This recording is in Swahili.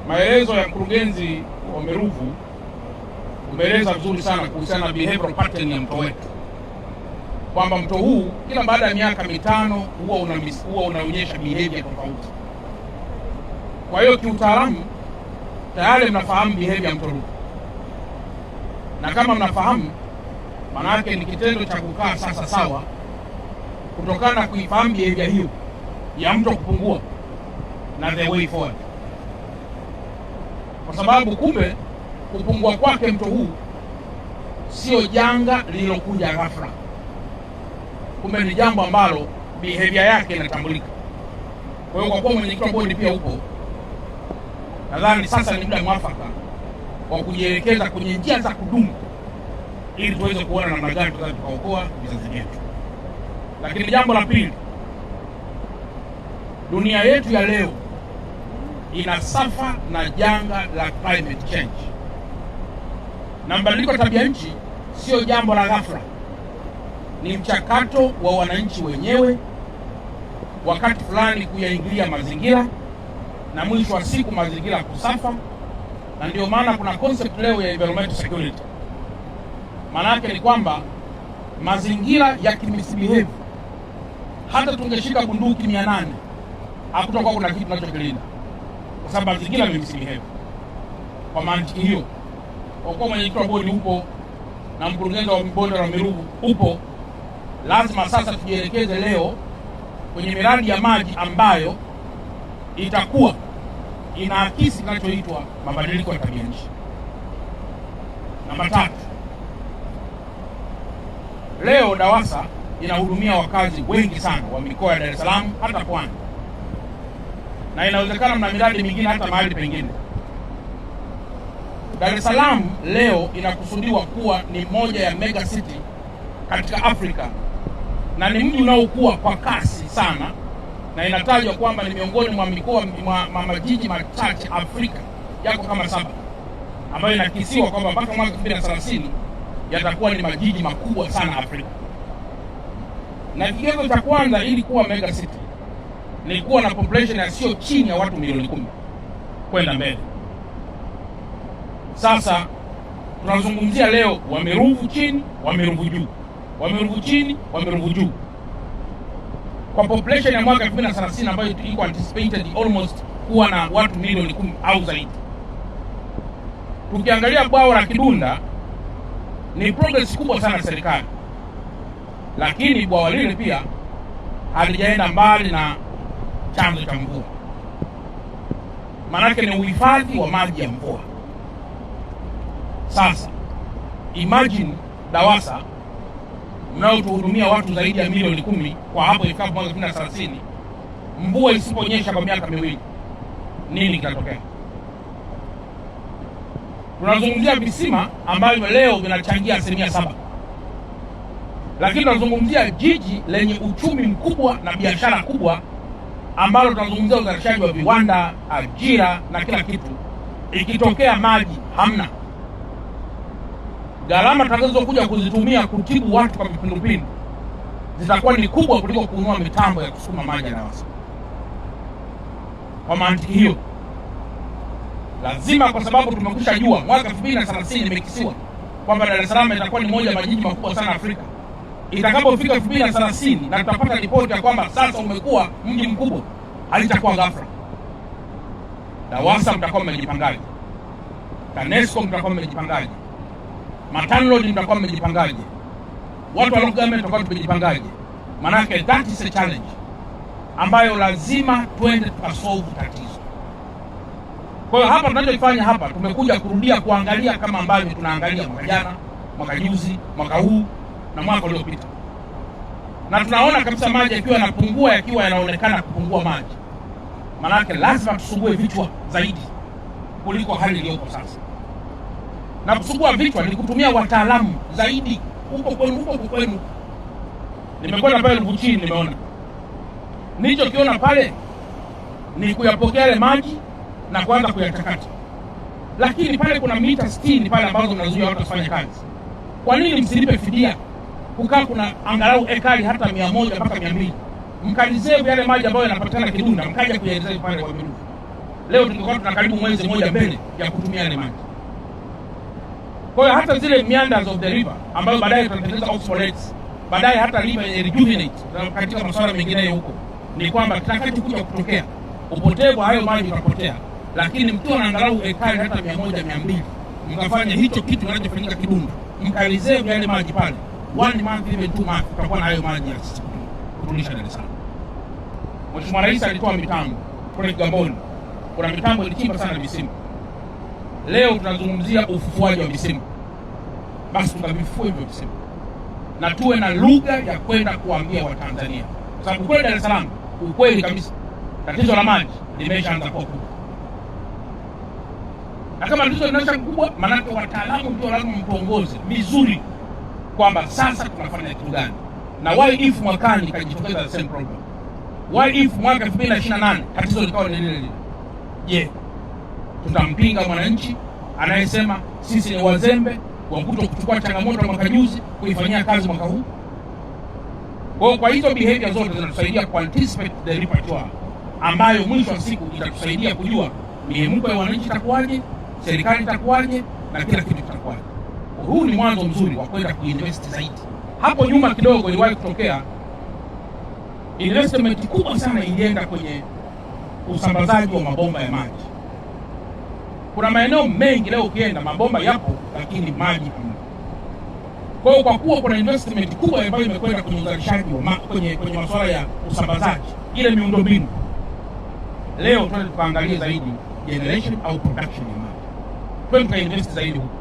Maelezo ya mkurugenzi wa Meruvu umeeleza vizuri sana kuhusiana na behavioral pattern ya mto wetu, kwamba mto huu kila baada ya miaka mitano huwa unaonyesha behavior tofauti. Kwa hiyo kiutaalamu tayari mnafahamu behavior ya mto huu, na kama mnafahamu, maana yake ni kitendo cha kukaa sasa sawa kutokana na kuifahamu behavior hiyo ya mto kupungua na the way forward, kwa sababu kumbe kupungua kwake mto huu sio janga lililokuja ghafla. Kumbe ni jambo ambalo behavior yake inatambulika. Kwa hiyo kwa kuwa mwenyekiti wa bodi pia upo, nadhani sasa ni muda mwafaka wa kujielekeza kwenye njia za kudumu ili tuweze kuona namna gani tunaweza tukaokoa vizazi vyetu. Lakini jambo la pili, dunia yetu ya leo inasafa na janga la climate change, na mabadiliko ya tabia nchi sio jambo la ghafla. Ni mchakato wa wananchi wenyewe wakati fulani kuyaingilia mazingira, na mwisho wa siku mazingira kusafa. Na ndio maana kuna concept leo ya environmental security. Maana yake ni kwamba mazingira yakimisbehave, hata tungeshika bunduki 800 hakutakuwa kuna kitu tunachokilinda, kwa sababu mazingira yamemisbehave. Kwa mantiki hiyo, kwa kuwa mwenyekiti wa bodi upo na mkurugenzi wa bonde la Meruvu upo, lazima sasa tujielekeze leo kwenye miradi ya maji ambayo itakuwa inaakisi kinachoitwa mabadiliko ya tabia nchi. Namba 3, leo DAWASA inahudumia wakazi wengi sana wa mikoa ya Dar es Salaam hata Pwani, na inawezekana mna miradi mingine hata mahali pengine. Dar es Salaam leo inakusudiwa kuwa ni moja ya mega city katika Afrika, na ni mji unaokuwa kwa kasi sana, na inatajwa kwamba ni miongoni mwa mikoa majiji machache Afrika, yako kama 7, ambayo inakisiwa kwamba mpaka mwaka 2030 yatakuwa ni majiji makubwa sana Afrika. Na kigezo cha kwanza ili kuwa mega city ni kuwa na population ya sio chini ya watu milioni 10 kwenda mbele. Sasa tunazungumzia leo Wameruvu chini, Wameruvu juu, Wameruvu chini, Wameruvu juu, kwa population ya mwaka 2030 ambayo iko anticipated almost kuwa na watu milioni 10 au zaidi. Tukiangalia bwawa la Kidunda ni progress kubwa sana serikali, lakini bwawa lile pia halijaenda mbali na chanzo cha mvua. Maana yake ni uhifadhi wa maji ya mvua. Sasa imagine DAWASA mnaotuhudumia watu zaidi ya milioni 10 kwa hapo ifikapo mwaka 2030, mvua isiponyesha kwa miaka 2, nini kitatokea? Tunazungumzia visima ambavyo leo vinachangia 7%, lakini tunazungumzia jiji lenye uchumi mkubwa na biashara kubwa, ambalo tunazungumzia uzalishaji wa viwanda, ajira na kila kitu. Ikitokea maji hamna, gharama tutakazokuja kuzitumia kutibu watu kwa kipindupindu zitakuwa ni kubwa kuliko kununua mitambo ya kusukuma maji ya DAWASA. Kwa mantiki hiyo, lazima, kwa sababu tumekwisha jua mwaka 2030 imekisiwa kwamba Dar es Salaam itakuwa ni moja ya majiji makubwa sana Afrika. Itakapofika 2030 na tutapata ripoti ya kwamba sasa umekuwa mji mkubwa, halitakuwa ghafla. DAWASA mtakuwa mmejipangaje? TANESCO mtakuwa mmejipangaje? Matanlod mtakuwa mmejipangaje? Watu wa local government mtakuwa tumejipangaje? Manake that is a challenge ambayo lazima twende tukasolve tatizo. Kwa hiyo hapa tunachofanya hapa, tumekuja kurudia kuangalia kama ambavyo tunaangalia mwaka jana, mwaka juzi, mwaka huu na mwaka uliopita. Na tunaona kabisa maji yakiwa yanapungua, yakiwa yanaonekana kupungua maji, manake lazima tusugue vichwa zaidi kuliko hali iliyopo sasa. Na kusugua vichwa ni kutumia wataalamu zaidi huko kwenu. Nimekwenda pale Lubuchini, nimeona. Nilichokiona pale ni kuyapokea yale maji na kuanza kuyatakata. Lakini pale kuna mita 60 pale ambazo mnazuia watu kufanya kazi. Kwa nini msilipe fidia? Kukaa kuna angalau ekari hata 100 mpaka 200. Mkalizevu yale maji ambayo yanapatikana Kidunda, mkaja kuyaelezea pale kwa Meruvu. leo tungekuwa tuna karibu mwezi mmoja mbele ya kutumia ile maji. Kwa hiyo hata zile meanders of the river ambayo baadaye tunatengeneza oxborates, baadaye hata river rejuvenate katika masuala mengine huko, ni kwamba kitakachokuja kutokea upotevu hayo maji utapotea, lakini mkiwa na angalau ekari hata 100 200 mkafanya hicho kitu kinachofanyika Kidunda, mkareserve yale maji pale 1 month even 2 months, tutakuwa na hayo maji ya kutulisha Dar es Salaam. Mheshimiwa Rais alitoa mitambo kule Kigamboni, kuna mitambo ilichimba sana visima. Leo tunazungumzia ufufuaji wa visima. Basi tukavifue hivyo visima na tuwe na lugha ya kwenda kuambia Watanzania, kwa sababu kule Dar es Salaam ukweli kabisa tatizo la maji limeshaanza kuwa kubwa, na kama tatizo linaanza kubwa, maanake wataalamu ndio lazima mtuongoze vizuri kwamba sasa tunafanya kitu gani, na why if mwakani kajitokeza the same problem, why if mwaka 2028 tatizo likawa lile lile. Je, tutampinga mwananchi anayesema sisi ni wazembe wa kuchukua changamoto mwaka juzi kuifanyia kazi mwaka huu? Kwa hizo behavior zote zinatusaidia ku anticipate the repertoire ambayo mwisho wa siku itatusaidia kujua mihemko ya wananchi itakuwaje, serikali itakuwaje, na kila kitu kitakuwaje. Huu ni mwanzo mzuri wa kwenda kuinvest zaidi. Hapo nyuma kidogo iliwahi kutokea investment kubwa sana ilienda kwenye usambazaji wa mabomba ya maji. Kuna maeneo mengi leo ukienda mabomba yapo lakini maji hamna. Kwa hiyo kwa kuwa kuna investment kubwa ambayo imekwenda kwenye uzalishaji wa kwenye masuala ya usambazaji, ile miundombinu, leo tunataka tuangalie zaidi generation au production ya maji. Kwa hiyo tukainvest zaidi huko.